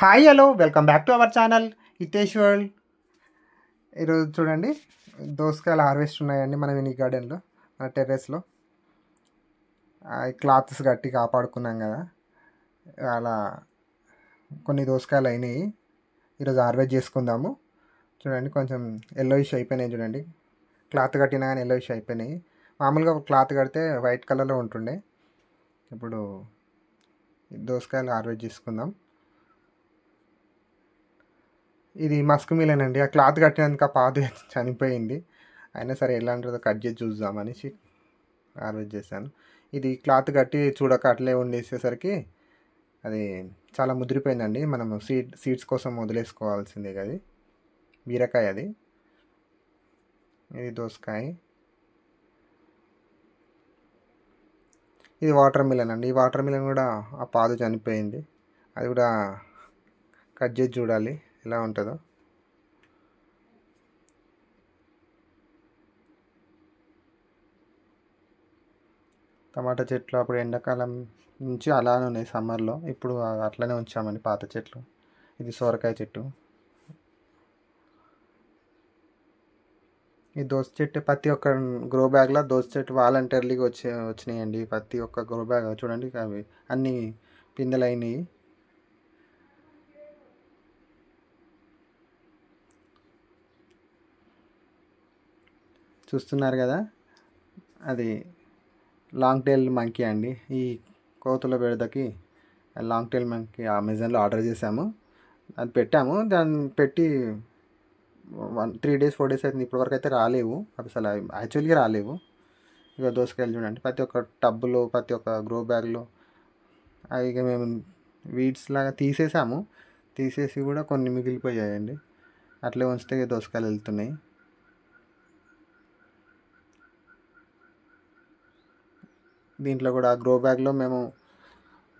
Hi hello welcome back to our channel Hitesh world. ఈరోజు చూడండి దోసకాయలు హార్వెస్ట్ ఉన్నాయండి మన మినీ గార్డెన్లో, మన టెర్రస్లో. క్లాత్స్ కట్టి కాపాడుకున్నాం కదా, అలా కొన్ని దోసకాయలు అయినాయి. ఈరోజు హార్వెస్ట్ చేసుకుందాము. చూడండి కొంచెం ఎల్లోయిష్ అయిపోయినాయి. చూడండి క్లాత్ కట్టినా కానీ ఎల్లోయిష్ అయిపోయినాయి. మామూలుగా క్లాత్ కడితే వైట్ కలర్లో ఉంటుండే. ఇప్పుడు దోసకాయలు హార్వెస్ట్ చేసుకుందాం. ఇది మస్క్ మిలన్ అండి. ఆ క్లాత్ కట్టినందుకు ఆ పాదు చనిపోయింది. అయినా సరే ఎలాంటిదో కట్ చేసి చూద్దామనేసి హార్వెస్ట్ చేశాను. ఇది క్లాత్ కట్టి చూడక అట్లే ఉండేసేసరికి అది చాలా ముదిరిపోయిందండి. మనం సీడ్స్ కోసం వదిలేసుకోవాల్సిందే కదా. బీరకాయ అది, ఇది దోసకాయ, ఇది వాటర్ మిలన్ అండి. ఈ వాటర్ మిలన్ కూడా ఆ పాదు చనిపోయింది. అది కూడా కట్ చేసి చూడాలి ఎలా ఉంటుందో. టమాటా చెట్లు అప్పుడు ఎండాకాలం నుంచి అలానే ఉన్నాయి, సమ్మర్లో. ఇప్పుడు అట్లనే ఉంచామండి పాత చెట్లు. ఇది సొరకాయ చెట్టు. ఈ దోస చెట్టు ప్రతి ఒక్క గ్రో బ్యాగ్లో దోస చెట్టు వాలంటీర్లీగా వచ్చినాయండి. ప్రతి ఒక్క గ్రో బ్యాగ్ చూడండి, అవి అన్నీ పిందెలు అయినాయి. చూస్తున్నారు కదా, అది లాంగ్ టైల్ మంకీ అండి. ఈ కోతుల బెడదకి లాంగ్ టైల్ మంకీ అమెజాన్లో ఆర్డర్ చేసాము. అది పెట్టాము. దాన్ని పెట్టి 3 days 4 days అవుతుంది. ఇప్పటివరకు అయితే రాలేవు అసలు, యాక్చువల్గా రాలేవు. ఇక దోసకాయలు చూడండి ప్రతి ఒక్క టబ్బులో, ప్రతి ఒక్క గ్రో బ్యాగ్లో. అవి ఇక మేము వీడ్స్ లాగా తీసేసాము. తీసేసి కూడా కొన్ని మిగిలిపోయాయండి. అట్లే ఉంచితే దోసకాయలు వెళ్తున్నాయి. దీంట్లో కూడా గ్రో బ్యాగ్లో మేము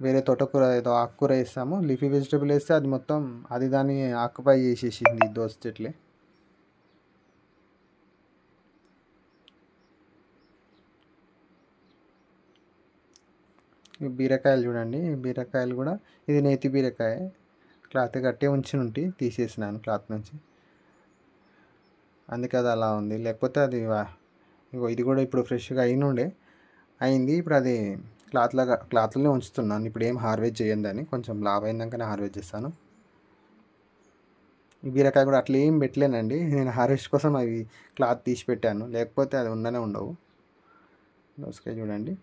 వేరే తోటకూర ఏదో ఆకుకూర వేస్తాము. లీఫీ వెజిటబుల్ వేస్తే అది మొత్తం అది దాన్ని ఆక్యుపై చేసేసింది దోస చెట్లే. బీరకాయలు చూడండి, బీరకాయలు కూడా ఇది నేతి బీరకాయ. క్లాత్ కట్టే ఉంచి తీసేసినాను క్లాత్ నుంచి, అందుకే అది అలా ఉంది. లేకపోతే అది ఇది కూడా ఇప్పుడు ఫ్రెష్గా అయింది. ఇప్పుడు అది క్లాత్లోనే ఉంచుతున్నాను. ఇప్పుడు ఏం హార్వెస్ట్ చేయండి, కొంచెం లావ్ అయినాకనే హార్వెస్ట్ చేస్తాను. ఈ బీరకాయ కూడా అట్లా ఏం పెట్టలేనండి, నేను హార్వెస్ట్ కోసం అవి క్లాత్ తీసి పెట్టాను, లేకపోతే అది ఉండవు. దోసకాయ చూడండి,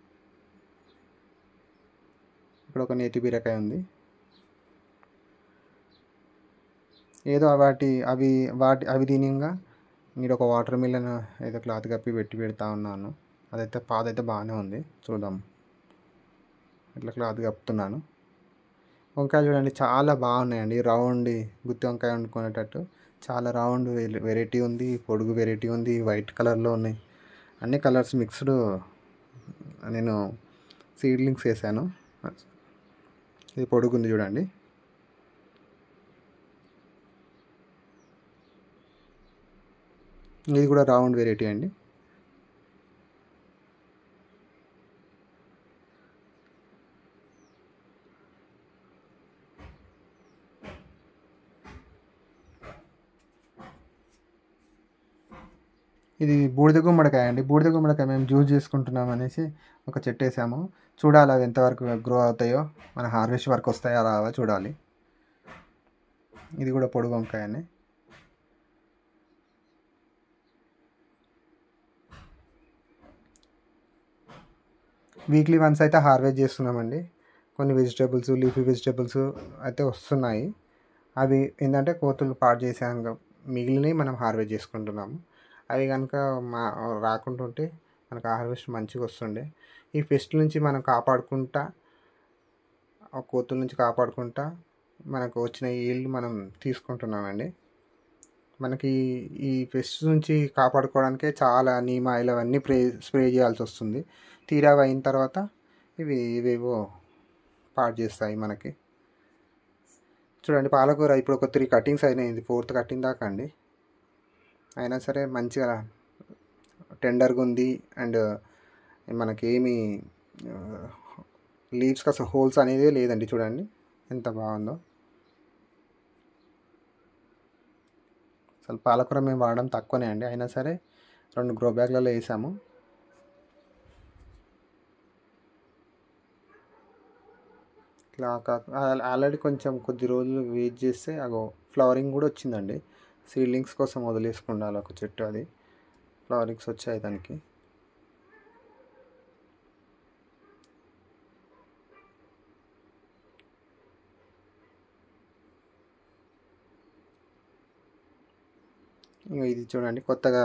ఇక్కడ ఒక నేతి బీరకాయ ఉంది. ఏదో అవి తినంగా మీరు ఒక వాటర్ మిలన్ ఏదో క్లాత్ కప్పి పెడతా ఉన్నాను. అదైతే పాదైతే బాగానే ఉంది. చూద్దాం, ఇట్లా క్లాత్ కప్పుతున్నాను. వంకాయలు చూడండి చాలా బాగున్నాయండి. రౌండ్ గుత్తి వంకాయ వండుకునేటట్టు చాలా రౌండ్ వెరైటీ ఉంది, పొడుగు వెరైటీ ఉంది, వైట్ కలర్లో ఉన్నాయి. అన్ని కలర్స్ మిక్స్డ్. నేను సీడ్లింగ్స్ వేసాను. ఇది పొడుగుంది చూడండి. ఇది కూడా రౌండ్ వెరైటీ అండి. ఇది బూడిద గుమ్మడికాయ అండి. బూడిద గుమ్మడికాయ మేము జ్యూస్ చేసుకుంటున్నాం అనేసి ఒక చెట్టు వేసాము. చూడాలి అవి ఎంతవరకు గ్రో అవుతాయో, మన హార్వెస్ట్ వరకు వస్తాయో రావో చూడాలి. ఇది కూడా పొడుగు వంకాయనే. వీక్లీ వన్స్ అయితే హార్వెస్ట్ చేస్తున్నామండి. కొన్ని వెజిటేబుల్స్, లీఫీ వెజిటేబుల్స్ అయితే వస్తున్నాయి. అవి ఏంటంటే కోతులు పాడు చేసాక మిగిలినవి మనం హార్వెస్ట్ చేసుకుంటున్నాము. అవి కనుక రాకుంటుంటే మనకు హార్వెస్ట్ మంచిగా వస్తుండే. ఈ పెస్ట్ నుంచి మనం కాపాడుకుంటా, కోతుల నుంచి కాపాడుకుంటా మనకు వచ్చిన ఈల్డ్ మనం తీసుకుంటున్నామండి. మనకి ఈ పెస్ట్ నుంచి కాపాడుకోవడానికే చాలా నీమ్ ఆయిల్ అవన్నీ స్ప్రే చేయాల్సి వస్తుంది. తీరా అయిన తర్వాత ఇవేవో పాడు చేస్తాయి మనకి. చూడండి పాలకూర ఇప్పుడు ఒక 3 కటింగ్స్ అయినాయి. ఇది 4th కటింగ్ దాకా అండి. అయినా సరే మంచిగా టెండర్గా ఉంది. అండ్ మనకేమి లీవ్స్కి అసలు హోల్స్ అనేది లేదండి. చూడండి ఎంత బాగుందో. అసలు పాలకూర మేము వాడడం తక్కువనే అండి, అయినా సరే 2 గ్రో బ్యాగ్లలో వేసాము. ఇట్లా ఆల్రెడీ కొంచెం కొద్ది రోజులు వెయిట్ చేస్తే అగో ఫ్లవరింగ్ కూడా వచ్చిందండి. సీడ్లింగ్స్ కోసం వదిలేసుకుండాలి ఒక చెట్టు, అది ఫ్లవరింగ్స్ వచ్చాయి దానికి. ఇంకా ఇది చూడండి కొత్తగా,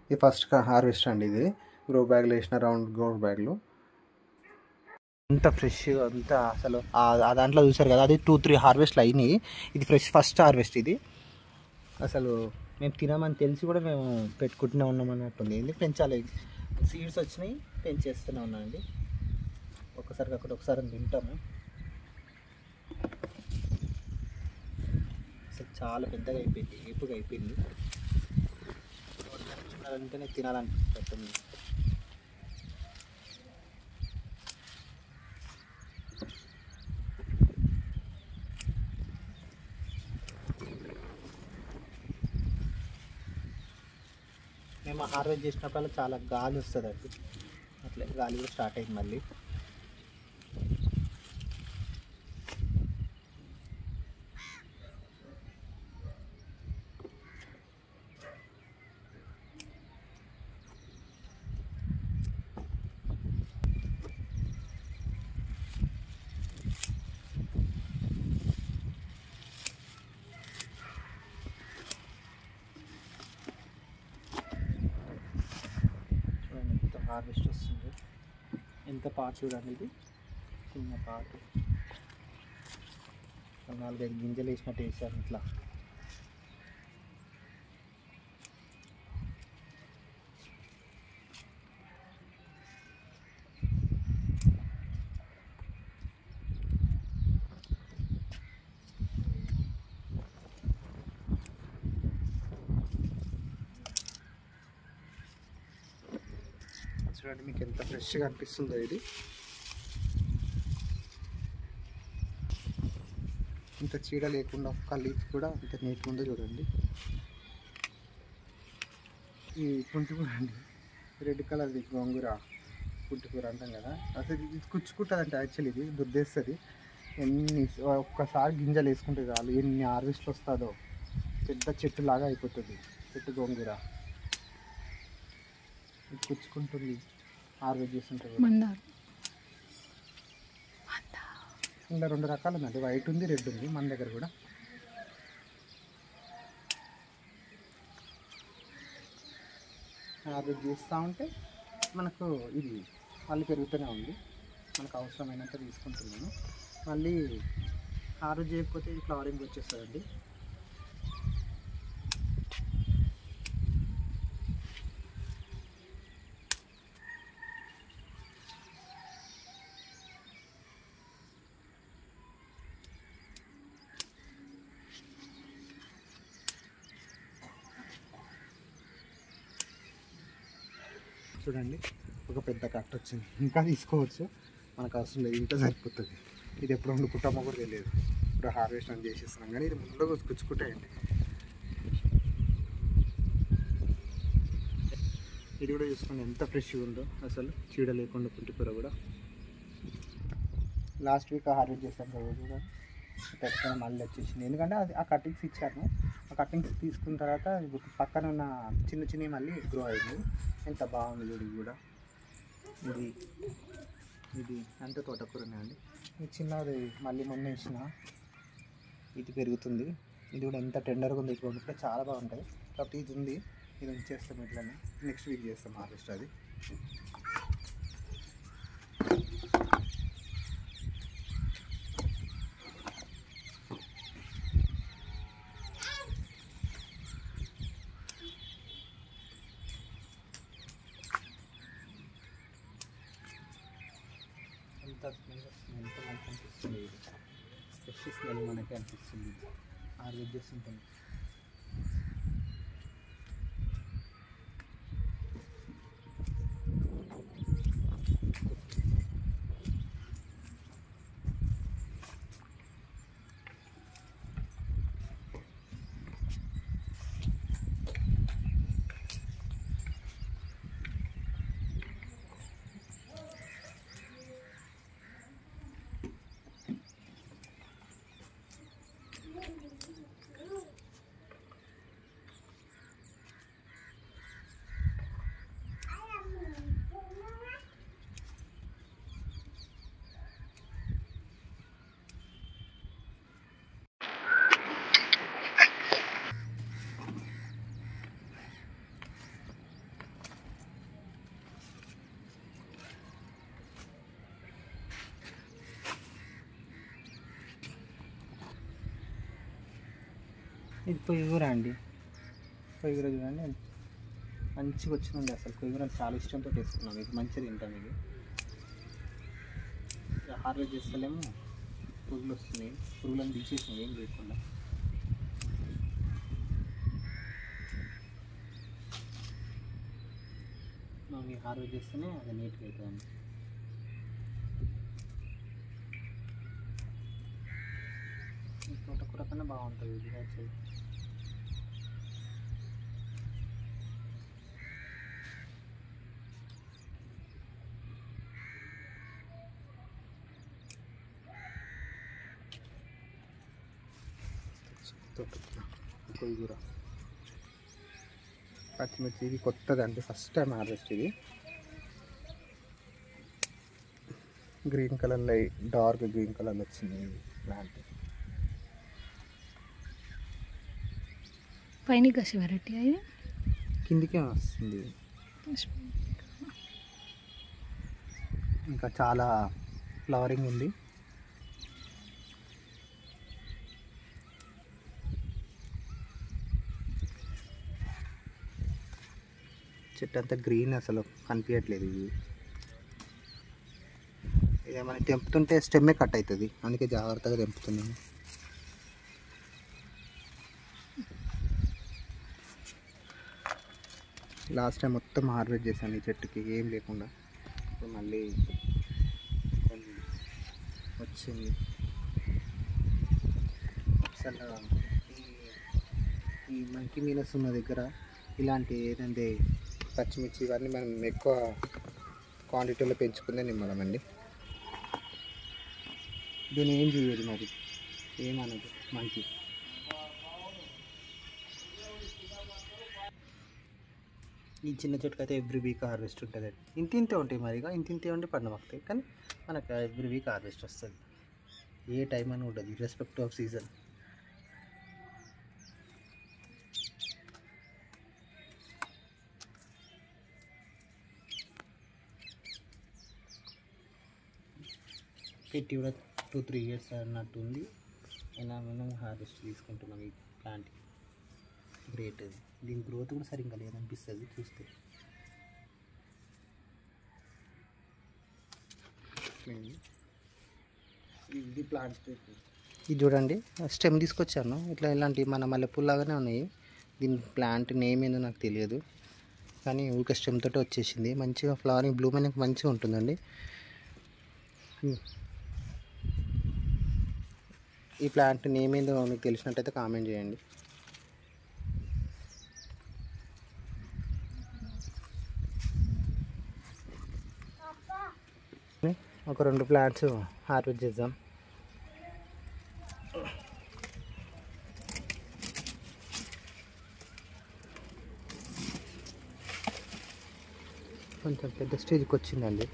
ఇది ఫస్ట్ హార్వెస్ట్ అండి. ఇది గ్రో బ్యాగ్లో వేసిన రౌండ్ గ్రో బ్యాగ్లు అంత ఫ్రెష్ అంతా అసలు ఆ దాంట్లో చూసారు కదా, అది 2-3 హార్వెస్ట్లు అయినాయి. ఇది ఫస్ట్ హార్వెస్ట్ ఇది. అసలు మేము తినమని తెలిసి కూడా మేము పెట్టుకుంటూనే ఉన్నాం అన్నట్టుంది. ఎందుకు పెంచాలి, సీడ్స్ వచ్చినాయి పెంచేస్తూనే ఉన్నాయండి. ఒకసారి తింటాము. అసలు చాలా పెద్దగా అయిపోయింది, ఏపుగా అయిపోయింది. చూడాలంటేనే తినాలనిపిస్తుంది. మేము హార్వెస్ట్ చేసినప్పుడు చాలా గాలి వస్తుందండి, అట్లే గాలి కూడా స్టార్ట్ అయింది మళ్ళీ. హార్వెస్ట్ వస్తుంది, ఎంత పాటు చూడండి, ఇది చిన్న పాటు 4-5 గింజలు వేసినట్టు వేసాను ఇట్లా. చూడండి మీకు ఎంత ఫ్రెష్గా అనిపిస్తుందో ఇది. ఇంత చీడ లేకుండా ఒక్క లీఫ్ కూడా అంత నీట్గా ఉందో చూడండి. ఈ పుంటికూర అండి, రెడ్ కలర్ది గోంగూర పుంటికూర అంటాం కదా, అసలు ఇది కుచ్చుకుంటుంది అంటే యాక్చువల్లీ ఇది దుద్దేస్తుంది. ఒక్కసారి గింజలు వేసుకుంటే చాలు ఎన్ని హార్వెస్ట్లు వస్తుందో, పెద్ద చెట్టు లాగా అయిపోతుంది చెట్టు గోంగూర. ఇది కుచ్చుకుంటుంది హార్వెస్ట్ చేస్తుంటుంది. ఇంకా 2 రకాలు ఉందండి, వైట్ ఉంది, రెడ్ ఉంది మన దగ్గర కూడా. హార్వెస్ట్ చేస్తూ ఉంటే మనకు ఇది మళ్ళీ పెరుగుతూనే ఉంది. మనకు అవసరమైనంత తీసుకుంటున్నాను. మళ్ళీ హార్వెస్ట్ చేయకపోతే ఇది ఫ్లవరింగ్ వచ్చేస్తుందండి. చూడండి ఒక పెద్ద కట్ట వచ్చింది, ఇంకా తీసుకోవచ్చు, మనకు అవసరం లేదు, ఇంకా సరిపోతుంది. ఇది ఎప్పుడు వండుకుంటామో కూడా తెలియదు. ఇప్పుడు హార్వెస్ట్ అని చేసేస్తున్నాం, కానీ ఇది ముందుగా కుచ్చుకుంటాయండి. ఇది కూడా చూసుకోండి ఎంత ఫ్రెష్గా ఉందో, అసలు చీడ లేకుండా పుంటికూర కూడా. లాస్ట్ వీక్ హార్వెస్ట్ చేస్తాను కదా కూడా పెట్టుకొని మళ్ళీ వచ్చేసింది. ఎందుకంటే అది ఆ కటింగ్స్ ఇచ్చాను, ఆ కటింగ్స్ తీసుకున్న తర్వాత పక్కన ఉన్న చిన్న మళ్ళీ గ్రో అయింది. ఎంత బాగుంది చూడు. కూడా ఇది అంత తోటకూరనే అండి. ఇది చిన్నది మళ్ళీ మొన్న వేసిన, ఇది పెరుగుతుంది. ఇది కూడా ఎంత టెండర్గా ఉంది, ఇది కూడా చాలా బాగుంటాయి. కాబట్టి ఇది ఉంది, ఇది ఉంచేస్తాం ఇట్లనే. నెక్స్ట్ వీక్ చేస్తాం హార్వెస్ట్ అది. ఎంత స్మెల్ వస్తుంది, ఎంత మనకు అనిపిస్తుంది, ఫ్రెష్ స్మెల్ మనకే అనిపిస్తుంది హార్వెస్ట్ చేస్తుంటాం. ఇది కొయ్యూర అండి. కొయ్యూర చూడండి మంచిగా వచ్చిందండి. అసలు కొయ్యూర చాలా ఇష్టంతో వేసుకున్నాం. ఇది మంచిగా తింటాం. ఇది హార్వెస్ట్ చేస్తలేము, పురుగులు వస్తున్నాయి. పురుగులను తీసేసినాయి ఏం లేకుండా. మనం హార్వెస్ట్ చేస్తేనే అది నీట్గా అవుతుంది. తోటకూర కన్నా బాగుంటుంది ఇది యాక్చువల్లీ. తోటకూర, కొయ్యూర, పచ్చిమిర్చి. ఇది కొత్తదండి, ఫస్ట్ టైం హార్వెస్ట్. ఇది గ్రీన్ కలర్లో డార్క్ గ్రీన్ కలర్లో వచ్చింది ప్లాంట్. పైన కసి వెరైటీ అది కిందికే వస్తుంది. ఇంకా చాలా ఫ్లవరింగ్ ఉంది. చెట్టు అంతా గ్రీన్, అసలు కనిపించట్లేదు. ఇది మనకి తెంపుతుంటే స్టెమ్మే కట్ అవుతుంది, అందుకే జాగ్రత్తగా తెంపుతున్నాను. లాస్ట్ టైం మొత్తం హార్వెస్ట్ చేశాను ఈ చెట్టుకి ఏం లేకుండా. ఇప్పుడు మళ్ళీ కొన్ని వచ్చింది. అసలు ఈ మంకీ మీనస్ ఉన్న దగ్గర ఇలాంటి ఏదంటే పచ్చిమిర్చి ఇవన్నీ మనం ఎక్కువ క్వాంటిటీలో పెంచుకుందే నిమ్మలమండి. దీన్ని ఏం చేయదు మరి, ఏమనదు మంకీ. ఈ చిన్న చెట్టుకు అయితే ఎవ్రీ వీక్ హార్వెస్ట్ ఉంటుంది. ఇంతే ఉంటాయి మరి, ఇంతే ఉండి పండమవుతాయి. కానీ మనకు ఎవ్రీ వీక్ హార్వెస్ట్ వస్తుంది. ఏ టైం అని ఉండదు, ఇర్రెస్పెక్టివ్ ఆఫ్ సీజన్. పెట్టి కూడా 2-3 ఇయర్స్ అన్నట్టు ఉంది. అయినా మనం హార్వెస్ట్ తీసుకుంటున్నాం ఈ ప్లాంట్. గ్రేట్. దీని గ్రోత్ కూడా సరిగ్గా లేదనిపిస్తుంది చూస్తే. ఇది ప్లాంట్. ఇది చూడండి, స్టెమ్ తీసుకొచ్చాను. ఇలాంటి మన మల్లెపూలాగానే ఉన్నాయి. దీని ప్లాంట్ నేమ్ ఏందో నాకు తెలియదు, కానీ ఊరికే స్టెమ్ తోటి వచ్చేసింది. మంచిగా ఫ్లవరింగ్ బ్లూమింగ్ మంచిగా ఉంటుందండి. ఈ ప్లాంట్ నేమ్ ఏందో మీకు తెలిసినట్టయితే కామెంట్ చేయండి. ఒక 2 ప్లాంట్స్ హార్వెస్ట్ చేద్దాం. కొంచెం పెద్ద స్టేజ్కి వచ్చిందండి.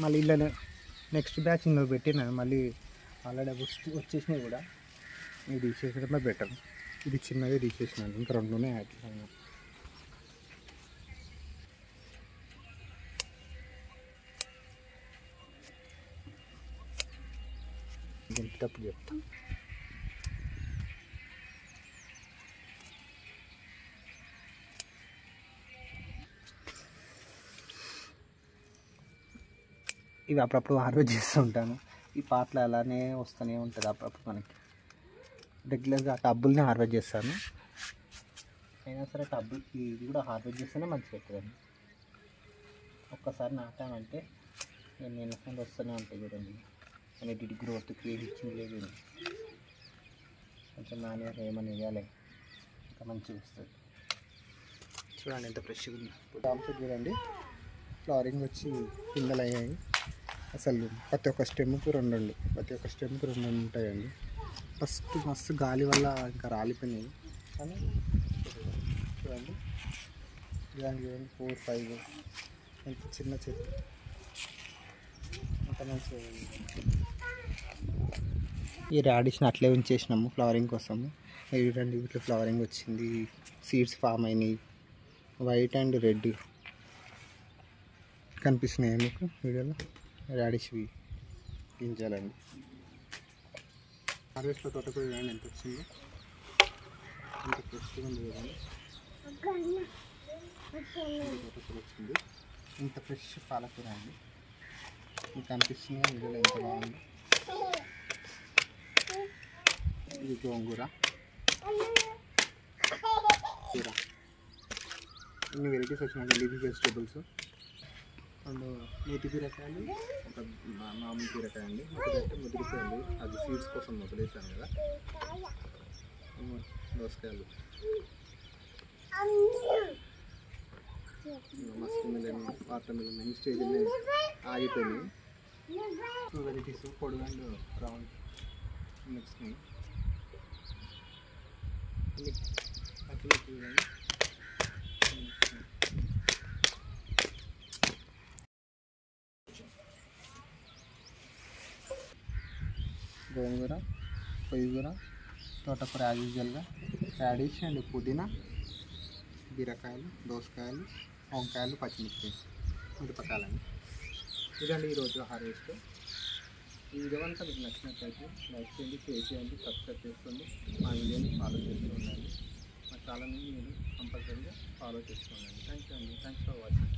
మళ్ళీ ఇలా నెక్స్ట్ బ్యాచ్ ఇందులో పెట్టినా మళ్ళీ ఆల్రెడీ వచ్చేసినాయి కూడా. ఇది తీసేసడమే బెటర్. ఇది చిన్నది తీసేసినాను, ఇంకా 2 యాడ్ చేసాను. దింపేటప్పుడు చెప్తాం. ఇవి అప్పుడప్పుడు హార్వెస్ట్ చేస్తూ ఉంటాను. ఈ పాటలు అలానే వస్తూనే ఉంటుంది అప్పుడప్పుడు. మనకి రెగ్యులర్గా టబ్బుల్ని హార్వెస్ట్ చేస్తాను. అయినా సరే టబ్బుల్ ఇది కూడా హార్వెస్ట్ చేస్తేనే మంచిగా అవుతుందండి. ఒక్కసారి నాటామంటే నేను నిన్న వస్తూనే ఉంటాయి చూడండి. అనేది గ్రోత్ క్రియేట్ ఇచ్చింది లేదు, కొంచెం నాణ్యత ఏమని వేయాలి, ఇంకా మంచిగా వస్తుంది. చూడండి ఎంత ఫ్రెష్గా ఉంది. ఇప్పుడు చూడండి ఫ్లవరింగ్ వచ్చి పిందెలు అయ్యాయి. అసలు ప్రతి ఒక్క స్టెమ్కి 2 ఉంటాయండి. ఫస్ట్ మస్తు గాలి వల్ల ఇంకా రాలిపోయినాయి. కానీ చూడండి 4, 5 ఎంత చిన్న చెట్టు అంత మంచిగా. ఈ రాడిష్ని అట్లే ఉంచేసినాము ఫ్లవరింగ్ కోసము. చూడండి ఇట్లా ఫ్లవరింగ్ వచ్చింది, సీడ్స్ ఫామ్ అయినాయి, వైట్ అండ్ రెడ్ కనిపిస్తున్నాయి మీకు వీడియోలో. రాడిష్వి గింజాలండి. హార్వెస్ట్లో తోటకూర చూడండి ఎంత వచ్చిందో, ఎంత ఫ్రెష్గా ఉంది కదండి. తోటకూర వచ్చింది, ఇంత ఫ్రెష్ పాలకూర అండి. మీకు కనిపిస్తుంది వీడియోలో ఎంత బాగుంది. ఇది గోంగూర, కూర, ఇన్ని వెరైటీస్ వచ్చినాయి లీఫీ వెజిటేబుల్స్. అండ్ నేతి బీరకాయలు, ఒక మామూలు బీరకాయ అండి, ఒకటైతే ముదిరిపోయింది, అది సీడ్స్ కోసం వదిలేసాను కదా. దోసకాయలు, మస్క్ మిలన్, వాటర్ మిలన్ ఈ స్టేజ్లో ఆగిపోయినాయి. 2 వెరైటీస్ పొడుగు అండ్ రౌండ్ వచ్చినాయి. గోంగూర, పొయ్యిగూర, తోటకూర యాజ్ యూజువల్గా, రాడిష్ అండ్ పుదీనా, బీరకాయలు, దోసకాయలు, వంకాయలు, పచ్చిమిర్చి, మిరపకాయలండి. ఇదండి ఈరోజు హార్వెస్ట్. ఈ వీడియో కనుక మీకు నచ్చినట్లయితే లైక్ చేయండి, షేర్ చేయండి, సబ్స్క్రైబ్ చేసుకోండి, మా వీడియోని ఫాలో చేస్తూ ఉండండి. మా ఛానల్ని మీరు కంపల్సరీగా ఫాలో చేస్తూ ఉండండి. థ్యాంక్ యూ అండి. Thanks for watching.